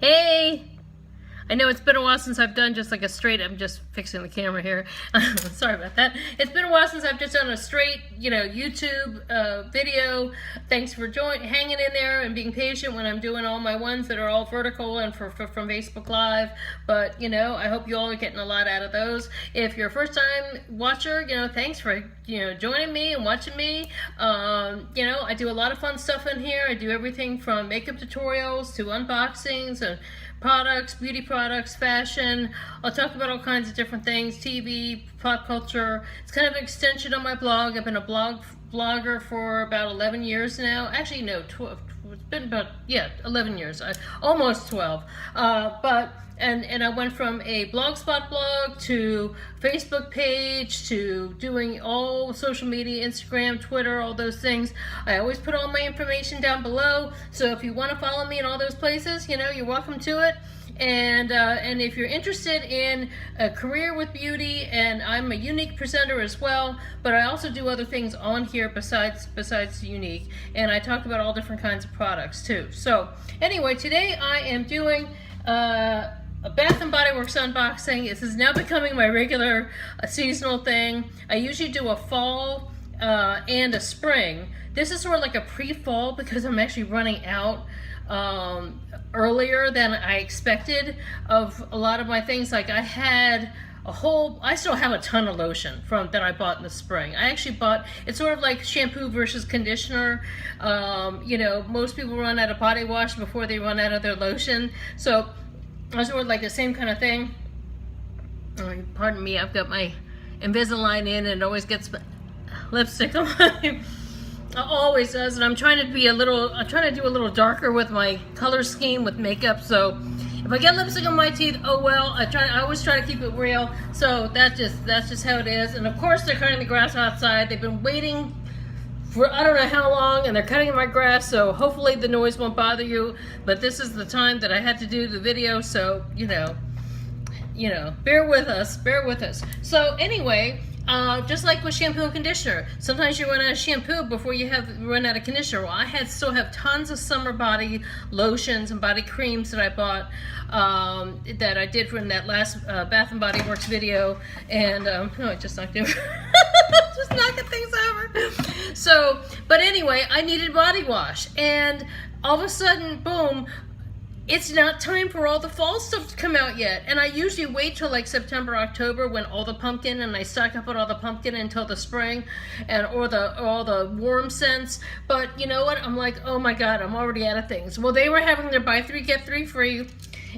Hey! I know it's been a while since I've done just like a straight, I'm just fixing the camera here. Sorry about that. It's been a while since I've just done a straight, YouTube video. Thanks for hanging in there and being patient when I'm doing all my ones that are all vertical and from Facebook Live. But, I hope you all are getting a lot out of those. If you're a first time watcher, thanks for, joining me and watching me. I do a lot of fun stuff in here. I do everything from makeup tutorials to unboxings and products, beauty products, fashion. I'll talk about all kinds of different things, TV, pop culture. It's kind of an extension of my blog. I've been a blogger for about 11 years now. Actually, no, 12. It's been about, 11 years. Almost 12. And I went from a Blogspot blog to Facebook page to doing all social media, Instagram, Twitter, all those things. I always put all my information down below. So if you want to follow me in all those places, you're welcome to it. And if you're interested in a career with beauty, and I'm a unique presenter as well, but I also do other things on here besides unique, and I talk about all different kinds of products too. So anyway, today I am doing a Bath & Body Works unboxing. This is now becoming my regular seasonal thing. I usually do a fall and a spring. This is sort of like a pre-fall because I'm actually running out earlier than I expected of a lot of my things. Like I still have a ton of lotion that I bought in the spring. I actually bought, it's sort of like shampoo versus conditioner. Most people run out of body wash before they run out of their lotion. So I sort of like the same kind of thing. Pardon me, I've got my Invisalign in and it always gets lipstick on my, always does, and I'm trying to do a little darker with my color scheme with makeup, so if I get lipstick on my teeth, oh well. I always try to keep it real, so that's just how it is. And of course they're cutting the grass outside. They've been waiting for I don't know how long, and they're cutting my grass, so hopefully the noise won't bother you, but this is the time that I had to do the video, so bear with us. So anyway, just like with shampoo and conditioner, sometimes you run out of shampoo before you run out of conditioner. Well, I still have tons of summer body lotions and body creams that I bought that I did from that last Bath & Body Works video, and I just knocked over. Just knocking things over. So, but anyway, I needed body wash, and all of a sudden, boom, it's not time for all the fall stuff to come out yet. And I usually wait till like September, October when all the pumpkin, and I stock up on all the pumpkin until the spring, and all the warm scents. But you know what? I'm like, oh my God, I'm already out of things. Well, they were having their buy 3 get 3 free,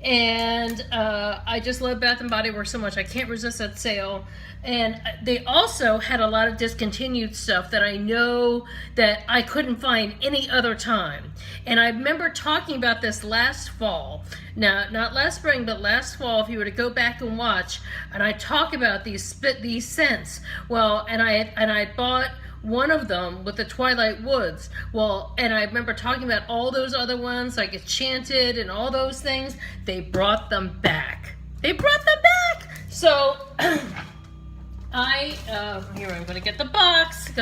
and I just love Bath & Body Works so much. I can't resist that sale. And they also had a lot of discontinued stuff that I know that I couldn't find any other time. And I remember talking about this last fall. Now, not last spring, but last fall, if you were to go back and watch, and I talk about these scents. Well, and I bought one of them with the Twilight Woods. Well, and I remember talking about all those other ones, like Enchanted and all those things. They brought them back. So, here, I'm gonna get the box.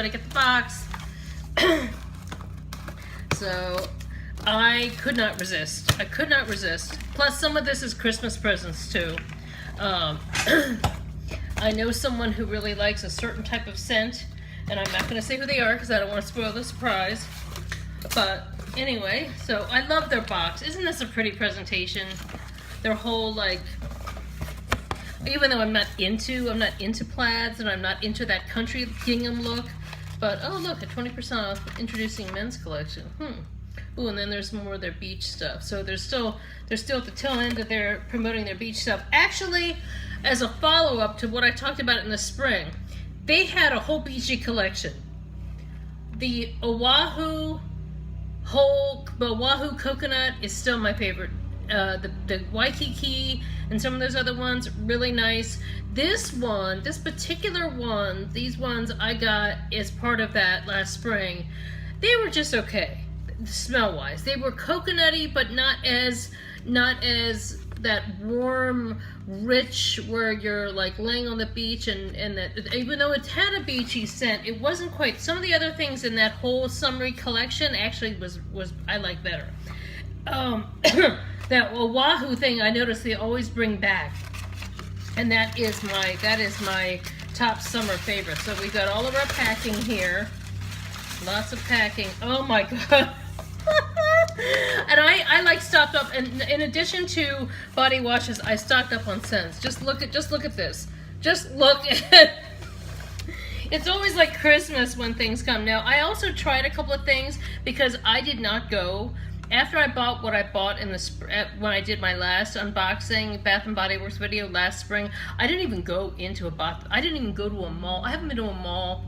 So, I could not resist. Plus, some of this is Christmas presents too. I know someone who really likes a certain type of scent, and I'm not gonna say who they are because I don't want to spoil the surprise. But anyway, so I love their box. Isn't this a pretty presentation? Their whole, like, even though I'm not into plaids, and I'm not into that country gingham look, but oh look, at 20% off introducing men's collection. Ooh, and then there's more of their beach stuff. So they're still at the tail end that they're promoting their beach stuff. Actually, as a follow-up to what I talked about in the spring, they had a whole beachy collection. The Oahu coconut is still my favorite. The Waikiki and some of those other ones, really nice. This particular one, these ones I got as part of that last spring, they were just okay, smell-wise. They were coconutty, but not as that warm, rich, where you're like laying on the beach, and that, even though it had a beachy scent, it wasn't quite. Some of the other things in that whole summery collection actually was I like better. That Oahu thing, I notice they always bring back, and that is my top summer favorite. So we got all of our packing here, lots of packing. Oh my god. And I like stocked up, and in addition to body washes, I stocked up on scents. Just look at this. Just look at. It's always like Christmas when things come. Now I also tried a couple of things because I did not go after I bought what I bought in the when I did my last unboxing Bath and Body Works video last spring. I didn't even go into a bath. I didn't even go to a mall. I haven't been to a mall.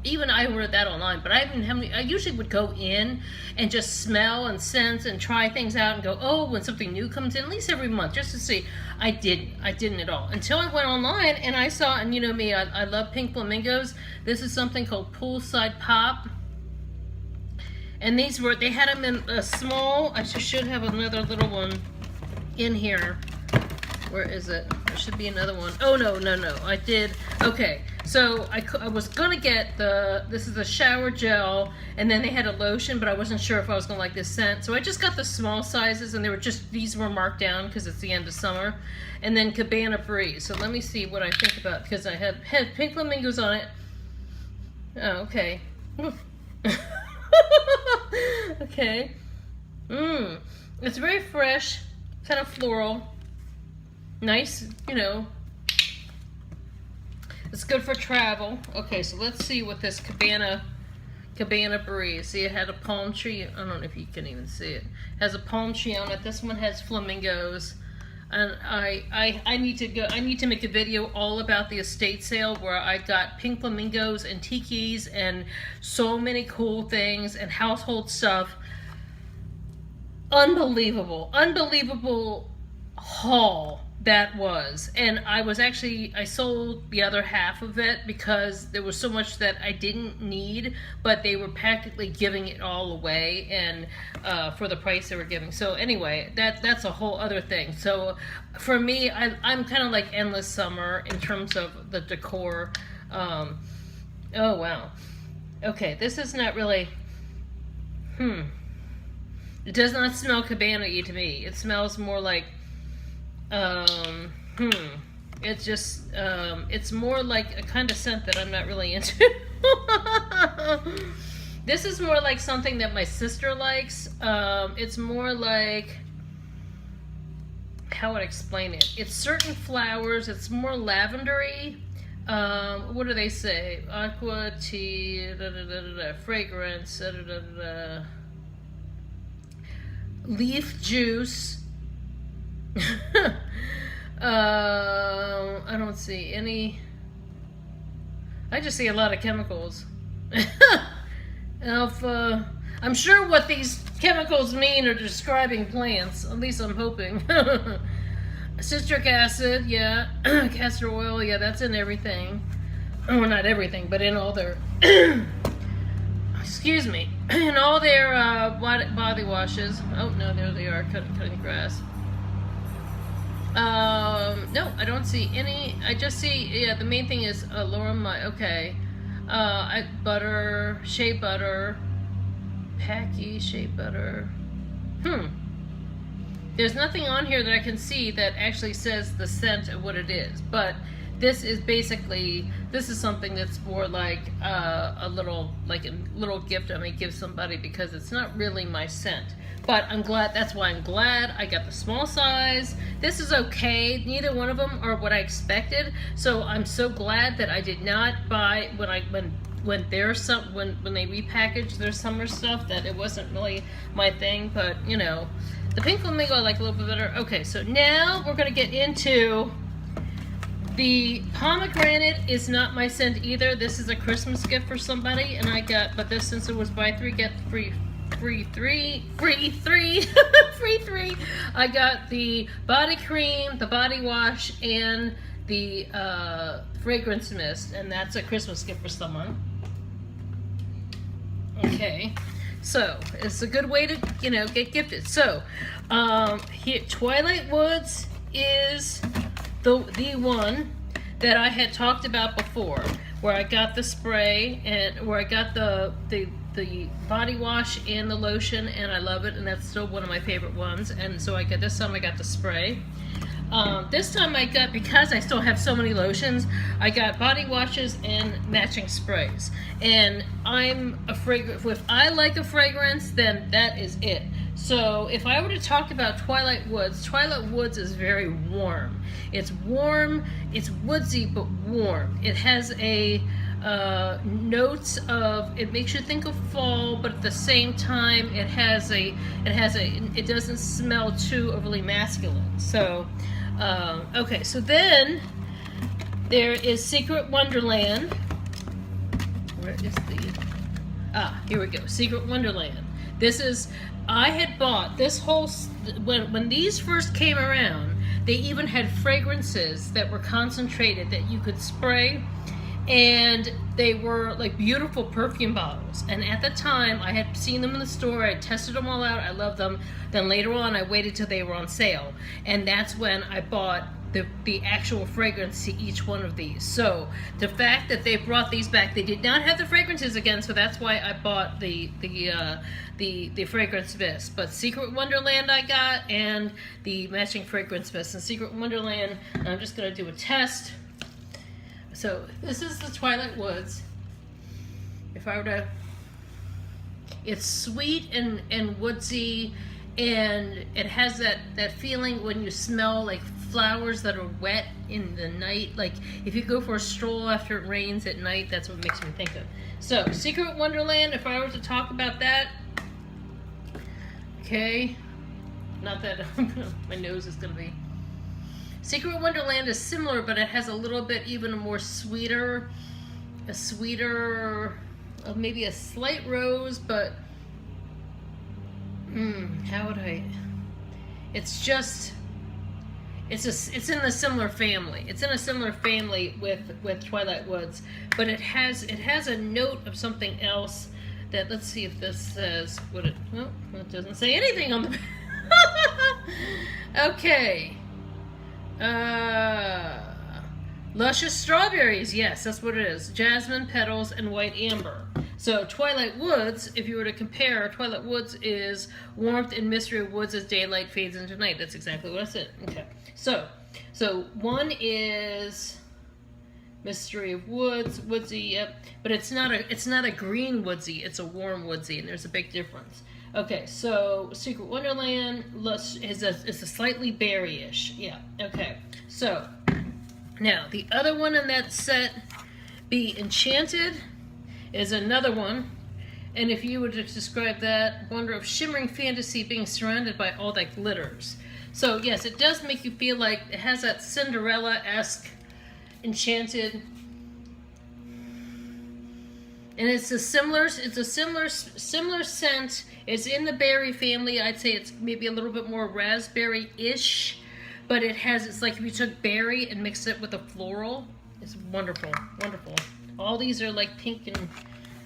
Even I ordered that online, but I usually would go in and just smell and sense and try things out and go, oh, when something new comes in, at least every month, just to see. I didn't at all. Until I went online and I saw, and you know me, I love pink flamingos. This is something called Poolside Pop. And they had them in a small, I should have another little one in here. Where is it? There should be another one. Oh, no, I did. Okay, so I was going to get this is a shower gel, and then they had a lotion, but I wasn't sure if I was going to like this scent. So I just got the small sizes, and these were marked down because it's the end of summer. And then Cabana Breeze. So let me see what I think about, because I had pink flamingos on it. Oh, okay. Okay. It's very fresh, kind of floral. Nice, you know. It's good for travel. Okay, so let's see what this Cabana Breeze. See, it had a palm tree. I don't know if you can even see it. It has a palm tree on it. This one has flamingos. And I need to make a video all about the estate sale where I got pink flamingos and tikis and so many cool things and household stuff. Unbelievable haul that was. And I sold the other half of it because there was so much that I didn't need, but they were practically giving it all away, and for the price they were giving. So anyway, that's a whole other thing. So for me, I'm kind of like endless summer in terms of the decor. Oh wow. Okay, this is not really it does not smell cabana-y to me. It smells more like it's just it's more like a kind of scent that I'm not really into. This is more like something that my sister likes. It's more like, how would I explain it? It's certain flowers. It's more lavendery. What do they say? Aqua, tea, fragrance, leaf juice. I don't see any. I just see a lot of chemicals. I'm sure what these chemicals mean are describing plants. At least I'm hoping. Citric acid, yeah. Castor oil, yeah, that's in everything. Well, not everything, but in all their excuse me, in all their body washes. Oh no, there they are, cutting grass. No, I don't see any. I just see, yeah, the main thing is Laura. Okay, butter, shea butter, Packy shea butter. There's nothing on here that I can see that actually says the scent of what it is, but this is something that's more like a little gift I may give somebody, because it's not really my scent. But I'm glad, that's why I'm glad I got the small size. This is okay. Neither one of them are what I expected. So I'm so glad that I did not buy when they repackaged their summer stuff, that it wasn't really my thing. But you know, the pink flamingo I like a little bit better. Okay, so now we're gonna get into the pomegranate. Is not my scent either. This is a Christmas gift for somebody, and I got, but this, since it was buy three get free three. I got the body cream, the body wash, and the fragrance mist, and that's a Christmas gift for someone. Okay, so it's a good way to, you know, get gifted. So here, Twilight Woods is the one that I had talked about before, where I got the spray and where I got the the body wash and the lotion, and I love it, and that's still one of my favorite ones. And so this time I got the spray. This time I got, because I still have so many lotions, I got body washes and matching sprays. And I'm a fragrance, if I like a fragrance, then that is it. So if I were to talk about Twilight Woods is very warm. It's warm, it's woodsy, but warm. It has a notes of, it makes you think of fall, but at the same time it doesn't smell too overly masculine. So okay, so then there is Secret Wonderland. Where is here we go, Secret Wonderland. This is, I had bought this whole, when these first came around, they even had fragrances that were concentrated that you could spray, and they were like beautiful perfume bottles. And at the time, I had seen them in the store, I tested them all out, I loved them. Then later on, I waited till they were on sale, and that's when I bought the actual fragrance to each one of these. So the fact that they brought these back, they did not have the fragrances again, so that's why I bought the fragrance mist. But Secret Wonderland I got, and the matching fragrance mist. And Secret Wonderland, I'm just gonna do a test. So this is the Twilight Woods. If I were to, it's sweet and woodsy, and it has that feeling when you smell like flowers that are wet in the night. Like if you go for a stroll after it rains at night, that's what it makes me think of. So Secret Wonderland, if I were to talk about that, okay, not that my nose is gonna be. Secret Wonderland is similar, but it has a little bit even more sweeter, maybe a slight rose, but how would I? It's just, it's in a similar family. It's in a similar family with Twilight Woods, but it has a note of something else. That, let's see if this says what it. Oh, it doesn't say anything on the. Okay. Luscious strawberries, yes, that's what it is. Jasmine petals and white amber. So Twilight Woods, if you were to compare, Twilight Woods is warmth and mystery of woods as daylight fades into night. That's exactly what I said. Okay. So one is mystery of woods, woodsy, yep, but it's not a green woodsy, it's a warm woodsy, and there's a big difference. Okay, so Secret Wonderland is a slightly berry-ish. Yeah, okay. So, now, the other one in that set, Be Enchanted, is another one. And if you were to describe that, wonder of shimmering fantasy being surrounded by all that glitters. So, yes, it does make you feel like it has that Cinderella-esque enchanted. And it's a similar scent. It's in the berry family. I'd say it's maybe a little bit more raspberry-ish, but it's like if you took berry and mixed it with a floral. It's wonderful, wonderful. All these are like pink and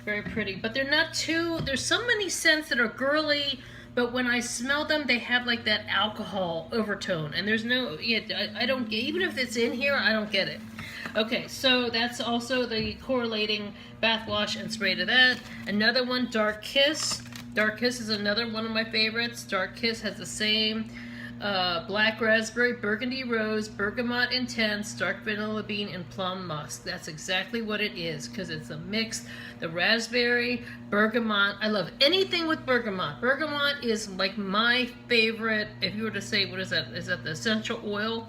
very pretty, but they're not too, there's so many scents that are girly, but when I smell them, they have like that alcohol overtone, and there's no, I don't get, even if it's in here, I don't get it. Okay, so that's also the correlating bath wash and spray to that. Another one, Dark Kiss. Dark Kiss is another one of my favorites. Dark Kiss has the same black raspberry, burgundy rose, bergamot intense, dark vanilla bean, and plum musk. That's exactly what it is, because it's a mix. The raspberry, bergamot. I love anything with bergamot. Bergamot is like my favorite. If you were to say, what is that? Is that the essential oil?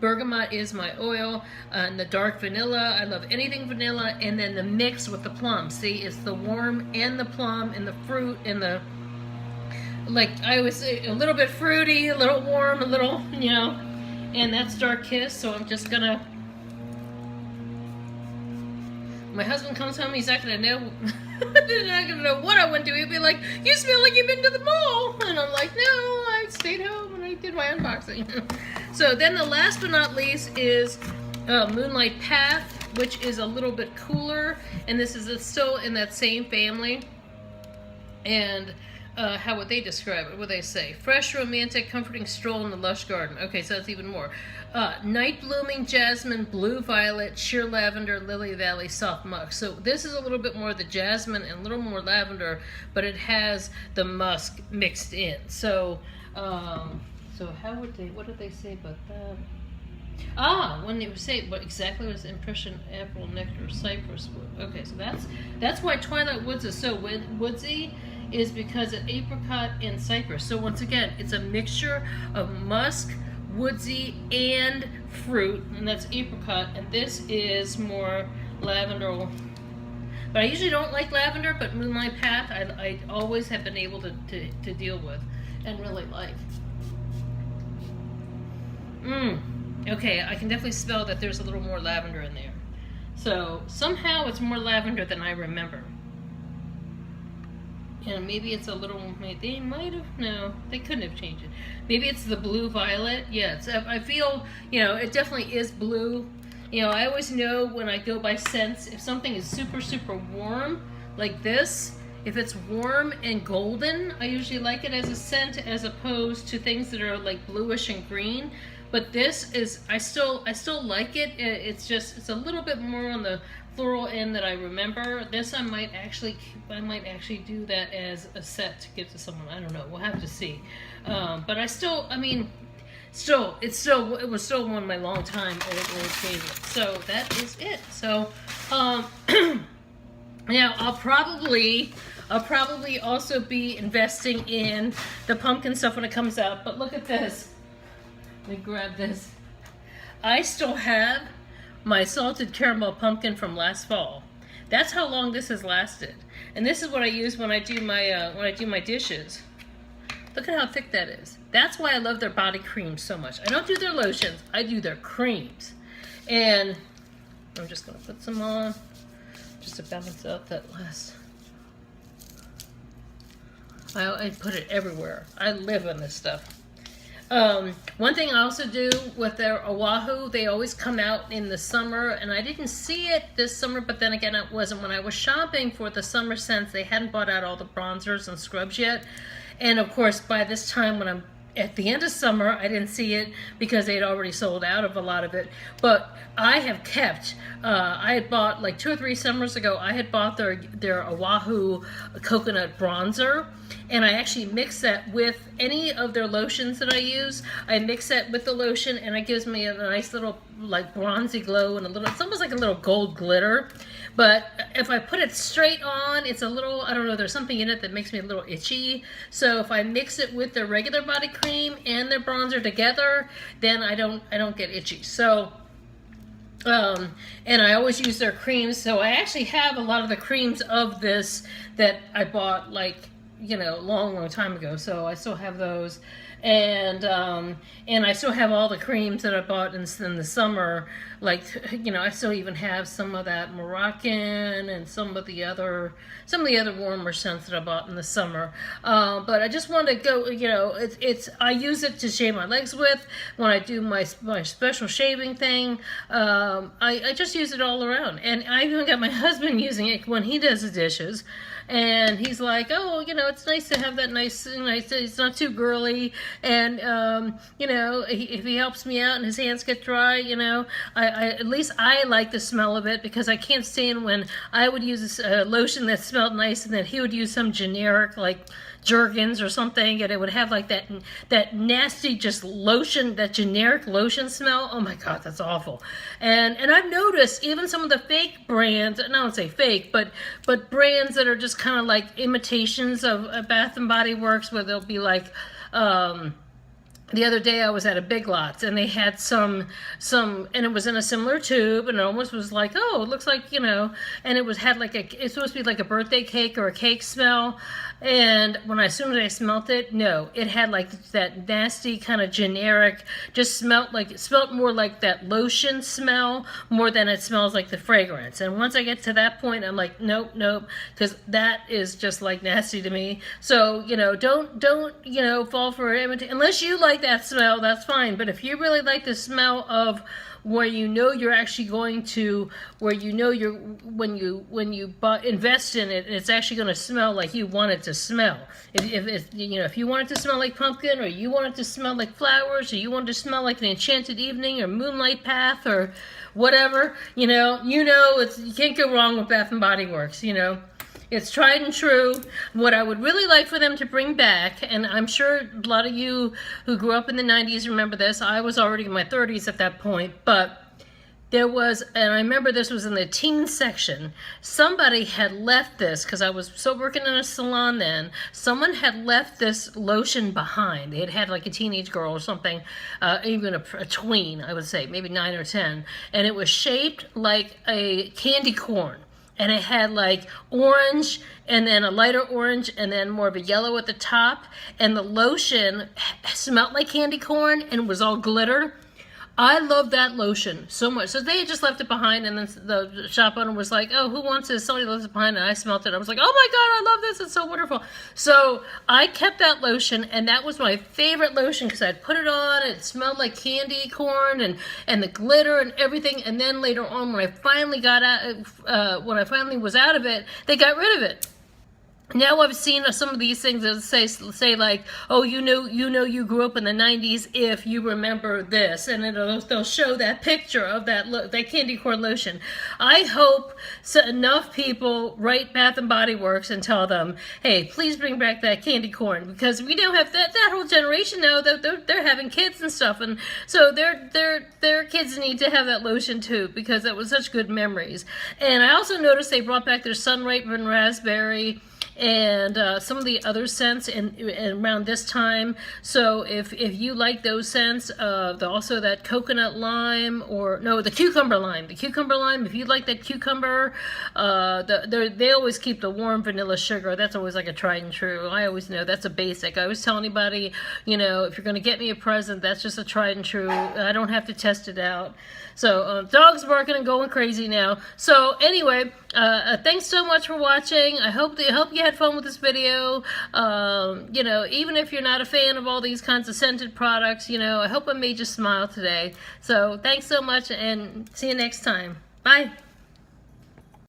Bergamot is my oil, and the dark vanilla. I love anything vanilla, and then the mix with the plum. See, it's the warm and the plum and the fruit and the, like I always say, a little bit fruity, a little warm, a little, and that's Dark Kiss. So I'm just gonna, my husband comes home, he's not gonna know, he's not gonna know what I went to. He'll be like, you smell like you've been to the mall. And I'm like, no, I stayed home and I did my unboxing. So then the last but not least is Moonlight Path, which is a little bit cooler, and this is still in that same family. And how would they describe it? What would they say? Fresh, romantic, comforting stroll in the lush garden. Okay, so that's even more. Night blooming jasmine, blue violet, sheer lavender, lily valley, soft musk. So this is a little bit more the jasmine and a little more lavender, but it has the musk mixed in. So, so how would they? What did they say about that? When they say what exactly was impression apple nectar cypress wood. Okay, so that's why Twilight Woods is so woodsy, is because of apricot and cypress. So once again, it's a mixture of musk, woodsy, and fruit, and that's apricot, and this is more lavender. But I usually don't like lavender, but Moonlight Path I always have been able to deal with and really like. Okay, I can definitely smell that there's a little more lavender in there. So somehow it's more lavender than I remember. And maybe it's a little, they might have, no, they couldn't have changed it. Maybe it's the blue violet. Yeah, I feel, it definitely is blue. I always know when I go by scents, if something is super, super warm, like this, if it's warm and golden, I usually like it as a scent as opposed to things that are like bluish and green. But this is, I still like it. It's a little bit more on the floral end that I remember. This I might actually do that as a set to give to someone. I don't know. We'll have to see. But it was still one of my long time old favorites. So that is it. So, now I'll probably also be investing in the pumpkin stuff when it comes out. But look at this. Let me grab this. I still have my salted caramel pumpkin from last fall. That's how long this has lasted. And this is what I use when I do my dishes. Look at how thick that is. That's why I love their body creams so much. I don't do their lotions, I do their creams. And I'm just gonna put some on just to balance out that last. I put it everywhere. I live on this stuff. One thing I also do with their Oahu, they always come out in the summer, and I didn't see it this summer, but then again, it wasn't when I was shopping for the summer scents. They hadn't bought out all the bronzers and scrubs yet. And of course, by this time when I'm at the end of summer, I didn't see it because they'd already sold out of a lot of it. But I have kept, I had bought like 2 or 3 summers ago, I had bought their Oahu coconut bronzer. And I actually mix that with any of their lotions that I use. I mix that with the lotion, and it gives me a nice little like bronzy glow and it's almost like a little gold glitter. But if I put it straight on, it's a little, I don't know, there's something in it that makes me a little itchy. So if I mix it with their regular body cream and their bronzer together, then I don't get itchy. So and I always use their creams. So I actually have a lot of the creams of this that I bought like, long time ago. So I still have those, and I still have all the creams that I bought in the summer. Like, I still even have some of that Moroccan and some of the other warmer scents that I bought in the summer. But I just want to go, I use it to shave my legs with when I do my special shaving thing. I just use it all around, and I even got my husband using it when he does the dishes. And he's like, oh, it's nice to have that nice, it's not too girly. And, if he helps me out and his hands get dry, at least I like the smell of it, because I can't stand when I would use a lotion that smelled nice and then he would use some generic, like Jergens or something, and it would have like that nasty just lotion, that generic lotion smell. Oh my God, that's awful. And I've noticed even some of the fake brands, and I don't say fake, but brands that are just kind of like imitations of Bath and Body Works, where they'll be like, the other day I was at a Big Lots, and they had some, and it was in a similar tube, and it almost was like, oh, it looks like, and it had like it's supposed to be like a birthday cake or a cake smell. And as soon as I smelt it, no, it had like that nasty kind of generic, just smelled more like that lotion smell more than it smells like the fragrance. And once I get to that point, I'm like, nope, because that is just like nasty to me. So, don't fall for it unless you like like that smell, that's fine. But if you really like the smell of where you know you're actually going to, where you know you're, when you invest in it, it's actually going to smell like you want it to smell. If you want it to smell like pumpkin, or you want it to smell like flowers, or you want it to smell like an enchanted evening, or moonlight path, or whatever, you can't go wrong with Bath and Body Works. It's tried and true. What I would really like for them to bring back, and I'm sure a lot of you who grew up in the 90s remember this. I was already in my 30s at that point, but there was, and I remember this was in the teen section, somebody had left this, because I was still working in a salon then, someone had left this lotion behind. It had like a teenage girl or something, even a tween, I would say, maybe 9 or 10, and it was shaped like a candy corn. And it had like orange, and then a lighter orange, and then more of a yellow at the top. And the lotion smelled like candy corn and was all glitter. I love that lotion so much. So they had just left it behind, and then the shop owner was like, oh, who wants this? Somebody left it behind, and I smelled it. I was like, oh my God, I love this. It's so wonderful. So I kept that lotion, and that was my favorite lotion because I'd put it on. It smelled like candy corn and the glitter and everything. And then later on, when I finally was out of it, they got rid of it. Now I've seen some of these things that say like, oh, you grew up in the 90s if you remember this, and they'll show that picture of that candy corn lotion. I hope enough people write Bath and Body Works and tell them, hey, please bring back that candy corn, because we now have that whole generation now that they're having kids and stuff, and so their kids need to have that lotion too, because that was such good memories. And I also noticed they brought back their Sun-Ripened Raspberry and some of the other scents around this time. So if you like those scents, also that coconut lime, the cucumber lime. The cucumber lime, if you like that cucumber, they always keep the warm vanilla sugar. That's always like a tried and true. I always know that's a basic. I always tell anybody, if you're going to get me a present, that's just a tried and true. I don't have to test it out. So dog's barking and going crazy now. So anyway, thanks so much for watching. I hope you had fun with this video. Even if you're not a fan of all these kinds of scented products, I hope I made you smile today. So thanks so much, and see you next time. Bye.